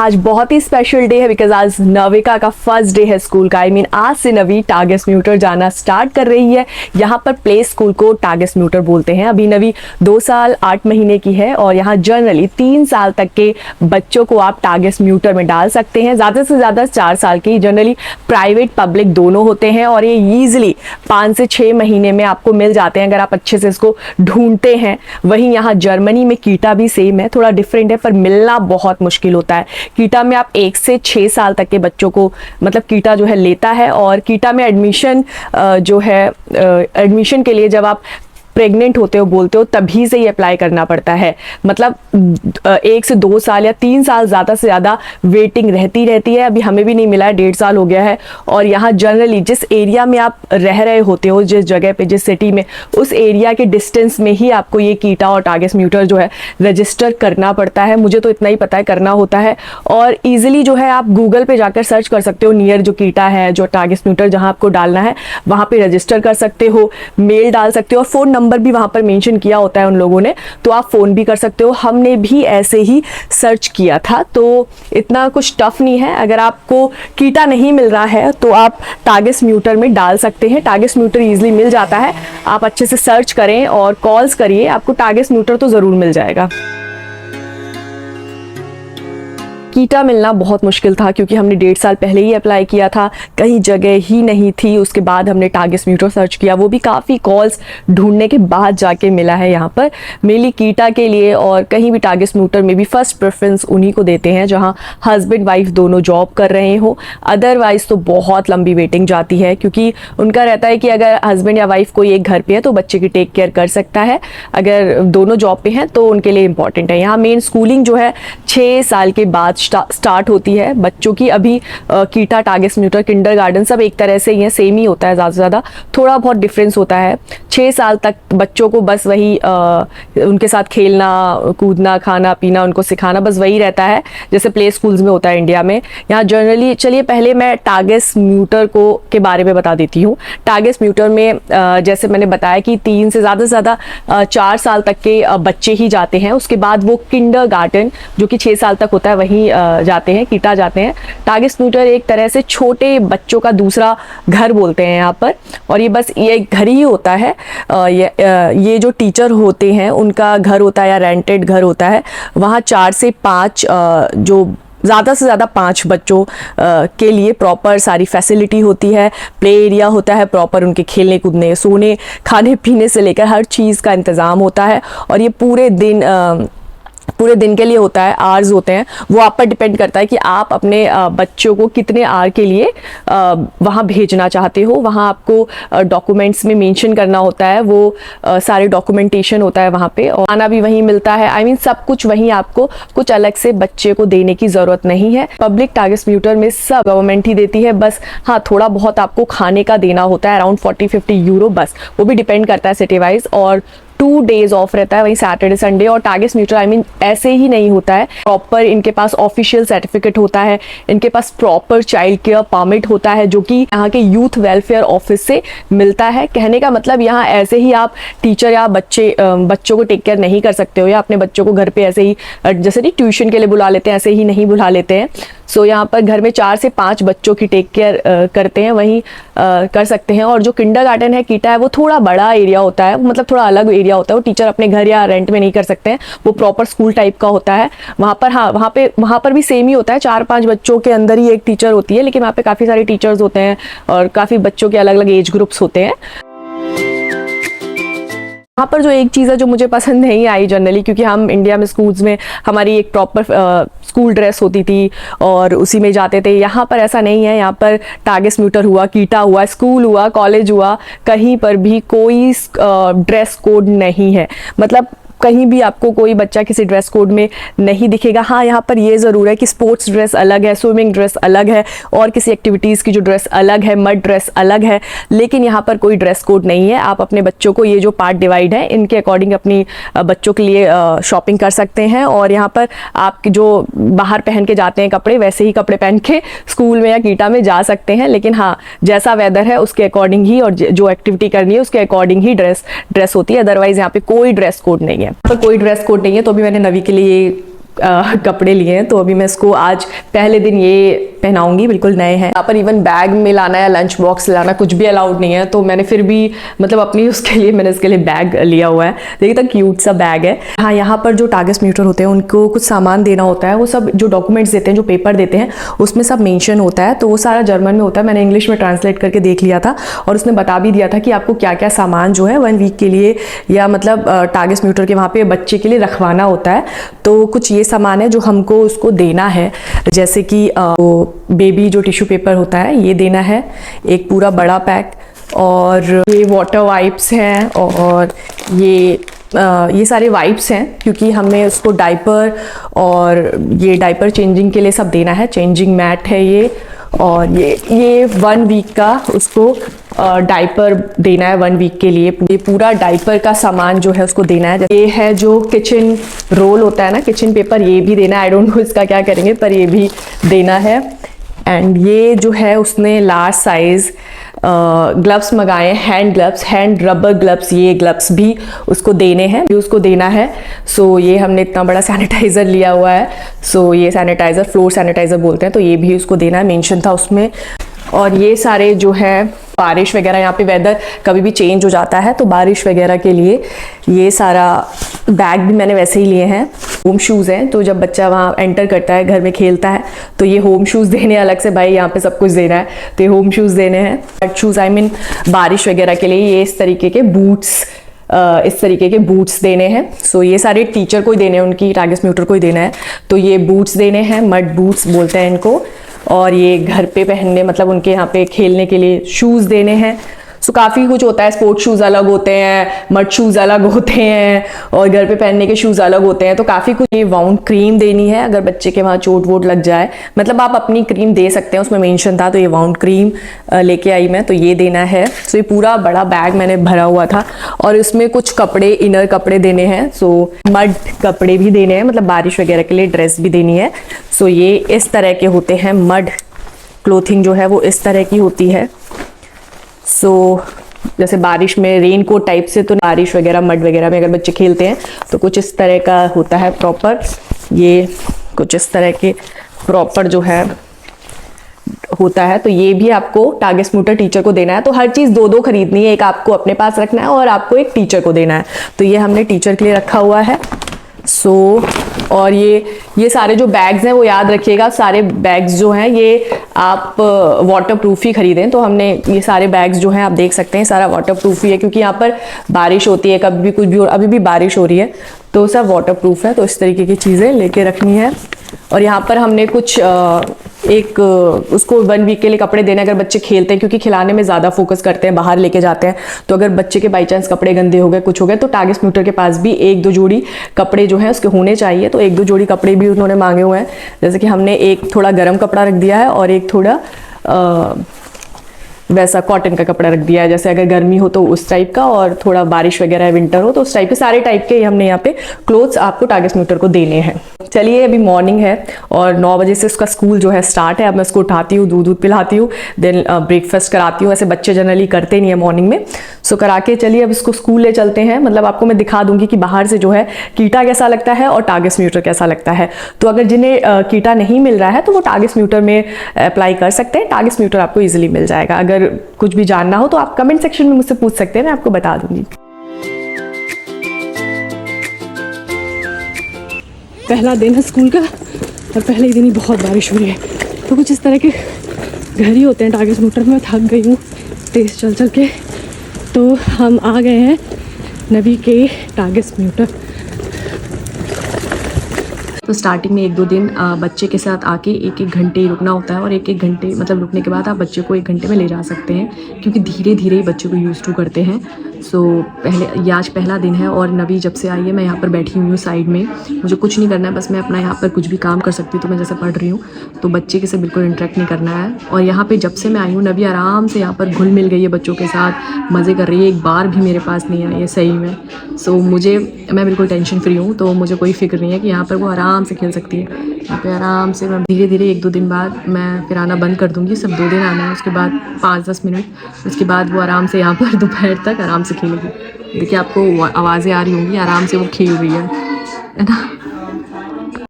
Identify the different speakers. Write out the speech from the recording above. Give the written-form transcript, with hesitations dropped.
Speaker 1: आज बहुत ही special day है बिकॉज आज नविका का फर्स्ट डे है स्कूल का। आज से नवी टारगेट म्यूटर जाना स्टार्ट कर रही है। यहाँ पर प्ले स्कूल को टारगेट म्यूटर बोलते हैं। अभी नवी 2 साल 8 महीने की है और यहाँ जनरली 3 साल तक के बच्चों को आप टारगेट म्यूटर में डाल सकते हैं। ज़्यादा से ज़्यादा 4 साल की, जनरली प्राइवेट पब्लिक दोनों होते हैं और ये ईजिली 5 से 6 महीने में आपको मिल जाते हैं अगर आप अच्छे से इसको ढूंढते हैं। वहीं यहाँ जर्मनी में कीटा भी सेम है, थोड़ा डिफरेंट है पर मिलना बहुत मुश्किल होता है। कीटा में आप 1 से 6 साल तक के बच्चों को मतलब कीटा जो है लेता है और कीटा में एडमिशन जो है एडमिशन के लिए जब आप प्रेग्नेंट होते हो बोलते हो तभी से ही अप्लाई करना पड़ता है। मतलब 1 से 2 साल या 3 साल ज़्यादा से ज़्यादा वेटिंग रहती है। अभी हमें भी नहीं मिला है, 1.5 साल हो गया है। और यहाँ जनरली जिस एरिया में आप रह रहे होते हो, जिस जगह पे, जिस सिटी में, उस एरिया के डिस्टेंस में ही आपको ये कीटा और टारगेट म्यूटर जो है रजिस्टर करना पड़ता है। मुझे तो इतना ही पता है, करना होता है। और ईजिली जो है आप गूगल पे जाकर सर्च कर सकते हो नियर जो कीटा है, जो टारगेट म्यूटर जहाँ आपको डालना है वहाँ पे रजिस्टर कर सकते हो, मेल डाल सकते हो और फ़ोन नंबर भी वहां पर मेंशन किया होता है उन लोगों ने, तो आप फोन भी कर सकते हो। हमने भी ऐसे ही सर्च किया था, तो इतना कुछ टफ नहीं है। अगर आपको कीटा नहीं मिल रहा है तो आप टारगेट म्यूटर में डाल सकते हैं। टारगेट म्यूटर इजीली मिल जाता है, आप अच्छे से सर्च करें और कॉल्स करिए, आपको टारगेट म्यूटर तो जरूर मिल जाएगा। कीटा मिलना बहुत मुश्किल था क्योंकि हमने 1.5 साल पहले ही अप्लाई किया था, कहीं जगह ही नहीं थी। उसके बाद हमने टारगेट म्यूटर सर्च किया, वो भी काफ़ी कॉल्स ढूंढने के बाद जाके मिला है यहाँ पर। मेनली कीटा के लिए और कहीं भी टारगेट म्यूटर में भी फर्स्ट प्रेफरेंस उन्हीं को देते हैं जहाँ हस्बैंड वाइफ दोनों जॉब कर रहे हो। अदरवाइज तो बहुत लंबी वेटिंग जाती है क्योंकि उनका रहता है कि अगर हस्बैंड या वाइफ कोई एक घर पे है तो बच्चे की टेक केयर कर सकता है, अगर दोनों जॉब पे हैं तो उनके लिए इंपॉर्टेंट है। यहाँ मेन स्कूलिंग जो है 6 साल के बाद स्टार्ट होती है बच्चों की। अभी कीटा, टारगेट म्यूटर, किंडरगार्टन सब एक तरह से ये सेम ही होता है, ज़्यादा से ज़्यादा थोड़ा बहुत डिफरेंस होता है। 6 साल तक बच्चों को बस वही उनके साथ खेलना कूदना खाना पीना उनको सिखाना बस वही रहता है जैसे प्ले स्कूल्स में होता है इंडिया में। यहाँ जनरली चलिए पहले मैं टारगेट म्यूटर के बारे में बता देती हूँ। टारगेट म्यूटर में जैसे मैंने बताया कि 3 से ज़्यादा 4 साल तक के बच्चे ही जाते हैं। उसके बाद वो किंडरगार्टन जो कि 6 साल तक होता है वहीं जाते हैं, कीटा जाते हैं। टारगेट म्यूटर एक तरह से छोटे बच्चों का दूसरा घर बोलते हैं यहाँ पर, और ये बस ये घर ही होता है। ये जो टीचर होते हैं उनका घर होता है या रेंटेड घर होता है। वहाँ 4 से 5 जो ज़्यादा से ज़्यादा 5 बच्चों के लिए प्रॉपर सारी फैसिलिटी होती है। प्ले एरिया होता है प्रॉपर, उनके खेलने कूदने सोने खाने पीने से लेकर हर चीज़ का इंतज़ाम होता है। और ये पूरे दिन के लिए होता है, आवर्स होते हैं। वो आप पर डिपेंड करता है कि आप अपने बच्चों को कितने आवर के लिए वहाँ भेजना चाहते हो। वहाँ आपको डॉक्यूमेंट्स में मेंशन करना होता है, वो सारे डॉक्यूमेंटेशन होता है वहाँ पे, और खाना भी वहीं मिलता है। सब कुछ वहीं, आपको कुछ अलग से बच्चे को देने की ज़रूरत नहीं है। पब्लिक टारगेट म्यूटर में सब गवर्नमेंट ही देती है, बस हाँ थोड़ा बहुत आपको खाने का देना होता है, अराउंड 40-50 यूरो बस। वो भी डिपेंड करता है सिटी वाइज। और 2 डेज ऑफ रहता है, वहीं सैटरडे संडे। और टारगेट म्यूटर ऐसे ही नहीं होता है, प्रॉपर इनके पास ऑफिशियल सर्टिफिकेट होता है, इनके पास प्रॉपर चाइल्ड केयर परमिट होता है जो कि यहाँ के यूथ वेलफेयर ऑफिस से मिलता है। कहने का मतलब यहाँ ऐसे ही आप टीचर या बच्चों को टेक केयर नहीं कर सकते हो, या अपने बच्चों को घर पे ऐसे ही जैसे नहीं ट्यूशन के लिए बुला लेते हैं ऐसे ही नहीं बुला लेते हैं। सो यहाँ पर घर में 4 से 5 बच्चों की टेक केयर करते हैं, वहीं कर सकते हैं। और जो किंडरगार्टन है, कीटा है, वो थोड़ा बड़ा एरिया होता है, मतलब थोड़ा अलग एरिया होता है। वो टीचर अपने घर या रेंट में नहीं कर सकते हैं, वो प्रॉपर स्कूल टाइप का होता है। वहाँ पर हाँ वहाँ पर भी सेम ही होता है, 4-5 बच्चों के अंदर ही एक टीचर होती है, लेकिन वहाँ पे काफ़ी सारे टीचर्स होते हैं और काफ़ी बच्चों के अलग अलग एज ग्रुप्स होते हैं। यहाँ पर जो एक चीज़ है जो मुझे पसंद नहीं आई जनरली, क्योंकि हम इंडिया में स्कूल्स में हमारी एक प्रॉपर स्कूल ड्रेस होती थी और उसी में जाते थे। यहाँ पर ऐसा नहीं है। यहाँ पर टारगेट म्यूटर हुआ, कीटा हुआ, स्कूल हुआ, कॉलेज हुआ, कहीं पर भी कोई ड्रेस कोड नहीं है। मतलब कहीं भी आपको कोई बच्चा किसी ड्रेस कोड में नहीं दिखेगा। हाँ यहाँ पर ये ज़रूर है कि स्पोर्ट्स ड्रेस अलग है, स्विमिंग ड्रेस अलग है, और किसी एक्टिविटीज़ की जो ड्रेस अलग है, मड ड्रेस अलग है, लेकिन यहाँ पर कोई ड्रेस कोड नहीं है। आप अपने बच्चों को ये जो पार्ट डिवाइड है इनके अकॉर्डिंग अपनी बच्चों के लिए शॉपिंग कर सकते हैं। और यहाँ पर आप जो बाहर पहन के जाते हैं कपड़े, वैसे ही कपड़े पहन के स्कूल में या कीटा में जा सकते हैं। लेकिन हाँ जैसा वेदर है उसके अकॉर्डिंग ही और जो एक्टिविटी करनी है उसके अकॉर्डिंग ही ड्रेस होती है। अदरवाइज यहाँ पे कोई ड्रेस कोड नहीं है। पर कोई ड्रेस कोड नहीं है तो भी मैंने नवी के लिए कपड़े लिए हैं, तो अभी मैं इसको आज पहले दिन ये पहनाऊंगी, बिल्कुल नए हैं। यहाँ पर इवन बैग में लाना या लंच बॉक्स लाना कुछ भी अलाउड नहीं है, तो मैंने फिर भी मतलब अपनी उसके लिए मैंने इसके लिए बैग लिया हुआ है। देखिए तो क्यूट सा बैग है। हाँ, यहाँ पर जो टारगेट होते हैं उनको कुछ सामान देना होता है, वो सब जो डॉक्यूमेंट्स देते हैं, जो पेपर देते हैं, उसमें सब मेंशन होता है, तो वो सारा जर्मन में होता है। मैंने इंग्लिश में ट्रांसलेट करके देख लिया था और उसने बता भी दिया था कि आपको क्या क्या सामान जो है 1 वीक के लिए या मतलब टारगेट के वहाँ पे बच्चे के लिए रखवाना होता है। तो कुछ ये सामान है जो हमको उसको देना है, जैसे कि बेबी जो टिश्यू पेपर होता है ये देना है, एक पूरा बड़ा पैक, और ये वाटर वाइप्स हैं, और ये सारे वाइप्स हैं क्योंकि हमें उसको डाइपर और ये डाइपर चेंजिंग के लिए सब देना है। चेंजिंग मैट है ये, और ये 1 वीक का उसको डाइपर देना है 1 वीक के लिए। ये पूरा डाइपर का सामान जो है उसको देना है। ये है जो किचन रोल होता है ना, किचन पेपर, ये भी देना है। आई डोंट नो इसका क्या करेंगे, पर ये भी देना है। एंड ये जो है उसने लार्ज साइज ग्लव्स मंगाए, hand gloves, hand rubber gloves, ये ग्लव्स भी उसको देने हैं, भी उसको देना है। सो ये हमने इतना बड़ा सैनिटाइज़र लिया हुआ है। सो ये सैनिटाइज़र फ्लोर सैनिटाइज़र बोलते हैं, तो ये भी उसको देना है, मेंशन था उसमें। और ये सारे जो है बारिश वगैरह, यहाँ पे वेदर कभी भी चेंज हो जाता है, तो बारिश वगैरह के लिए ये सारा बैग भी मैंने वैसे ही लिए हैं। होम शूज़ हैं, तो जब बच्चा वहाँ एंटर करता है, घर में खेलता है, तो ये होम शूज़ देने अलग से, भाई यहाँ पे सब कुछ देना है, तो ये होम शूज़ देने हैं। वेट शूज़, आई मीन बारिश वगैरह के लिए ये इस तरीके के बूट्स, इस तरीके के बूट्स देने हैं। सो ये सारे टीचर को ही देने हैं, उनकी टारगेट को ही देना है, तो ये बूट्स देने हैं, मड बूट्स बोलते हैं इनको। और ये घर पे पहनने, मतलब उनके यहाँ पे खेलने के लिए शूज़ देने हैं। सो काफ़ी कुछ होता है, स्पोर्ट्स शूज़ अलग होते हैं, मड शूज़ अलग होते हैं, और घर पे पहनने के शूज़ अलग होते हैं, तो काफ़ी कुछ। ये वाउंड क्रीम देनी है अगर बच्चे के वहाँ चोट वोट लग जाए, मतलब आप अपनी क्रीम दे सकते हैं, उसमें मेंशन था, तो ये वाउंड क्रीम लेके आई मैं, तो ये देना है। सो ये पूरा बड़ा बैग मैंने भरा हुआ था, और इसमें कुछ कपड़े, इनर कपड़े देने हैं। सो मड कपड़े भी देने हैं, मतलब बारिश वगैरह के लिए ड्रेस भी देनी है। सो ये इस तरह के होते हैं, मड क्लोथिंग जो है वो इस तरह की होती है। सो जैसे बारिश में रेन कोट टाइप से, तो बारिश वगैरह मड वगैरह में अगर बच्चे खेलते हैं तो कुछ इस तरह का होता है प्रॉपर। ये कुछ इस तरह के प्रॉपर जो है होता है, तो ये भी आपको टारगेट टीचर को देना है। तो हर चीज़ 2-2 खरीदनी है, एक आपको अपने पास रखना है और आपको एक टीचर को देना है। तो ये हमने टीचर के लिए रखा हुआ है। सो और ये सारे जो बैग्स हैं वो याद रखिएगा, सारे बैग्स जो हैं ये आप वाटर प्रूफ ही खरीदें। तो हमने ये सारे बैग्स जो हैं आप देख सकते हैं, सारा वाटर प्रूफ ही है, क्योंकि यहाँ पर बारिश होती है, कभी भी कुछ भी, और अभी भी बारिश हो रही है, तो सब वाटर प्रूफ है। तो इस तरीके की चीज़ें लेके रखनी है। और यहाँ पर हमने कुछ उसको 1 वीक के लिए कपड़े देने, अगर बच्चे खेलते हैं, क्योंकि खिलाने में ज़्यादा फोकस करते हैं, बाहर लेके जाते हैं, तो अगर बच्चे के बाई चांस कपड़े गंदे हो गए, कुछ हो गए, तो टारगेट के पास भी 1-2 जोड़ी कपड़े जो हैं उसके होने चाहिए। तो 1-2 जोड़ी कपड़े भी उन्होंने मांगे हुए हैं, जैसे कि हमने एक थोड़ा गर्म कपड़ा रख दिया है और एक थोड़ा वैसा कॉटन का कपड़ा रख दिया है, जैसे अगर गर्मी हो तो उस टाइप का, और थोड़ा बारिश वगैरह विंटर हो तो उस टाइप के, सारे टाइप के हमने यहाँ पे क्लोथ्स आपको टारगेट को देने हैं। चलिए, अभी मॉर्निंग है और 9 बजे से उसका स्कूल जो है स्टार्ट है। अब मैं उसको उठाती हूँ, दूध पिलाती हूँ, देन ब्रेकफास्ट कराती हूँ। ऐसे बच्चे जनरली करते नहीं है मॉर्निंग में। सो करा के चलिए अब इसको स्कूल ले चलते हैं। मतलब आपको मैं दिखा दूंगी कि बाहर से जो है कीटा कैसा लगता है और टारगेट कैसा लगता है। तो अगर जिन्हें कीटा नहीं मिल रहा है तो वो टारगेट में अप्लाई कर सकते हैं, टारगेट आपको ईजिली मिल जाएगा। अगर कुछ भी जानना हो तो आप कमेंट सेक्शन में मुझसे पूछ सकते हैं, मैं आपको बता दूंगी। पहला दिन है स्कूल का और पहले ही दिन ही बहुत बारिश हो रही है। तो कुछ इस तरह के घर ही होते हैं टारगेट में। मैं थक गई हूँ तेज चल चल के। तो हम आ गए हैं नबी के टारगेट। तो स्टार्टिंग में 1-2 दिन बच्चे के साथ आके 1-1 घंटे ही रुकना होता है, और 1-1 घंटे मतलब रुकने के बाद आप बच्चे को 1 घंटे में ले जा सकते हैं, क्योंकि धीरे धीरे ही बच्चे को यूज़ टू करते हैं। सो ये आज पहला दिन है और नबी जब से आई है मैं यहाँ पर बैठी हुई हूँ साइड में। मुझे कुछ नहीं करना है, बस मैं अपना यहाँ पर कुछ भी काम कर सकती हूँ। तो मैं जैसे पढ़ रही हूँ तो बच्चे के साथ बिल्कुल इंटरेक्ट नहीं करना है। और यहाँ पे जब से मैं आई हूँ नबी आराम से यहाँ पर घुल मिल गई है बच्चों के साथ, मज़े कर रही है, एक बार भी मेरे पास नहीं आई है सही में। सो मैं बिल्कुल टेंशन फ्री हूँ, तो मुझे कोई फिक्र नहीं है कि यहाँ पर वो आराम से खेल सकती है। यहाँ पे आराम से मैं धीरे धीरे 1-2 दिन बाद मैं फिर आना बंद कर दूँगी। सब 2 दिन आना है, उसके बाद 5-10 मिनट, उसके बाद वो आराम से यहाँ पर दोपहर तक आराम से खेलेगी। देखिए आपको आवाज़ें आ रही होंगी, आराम से वो खेल रही है ना।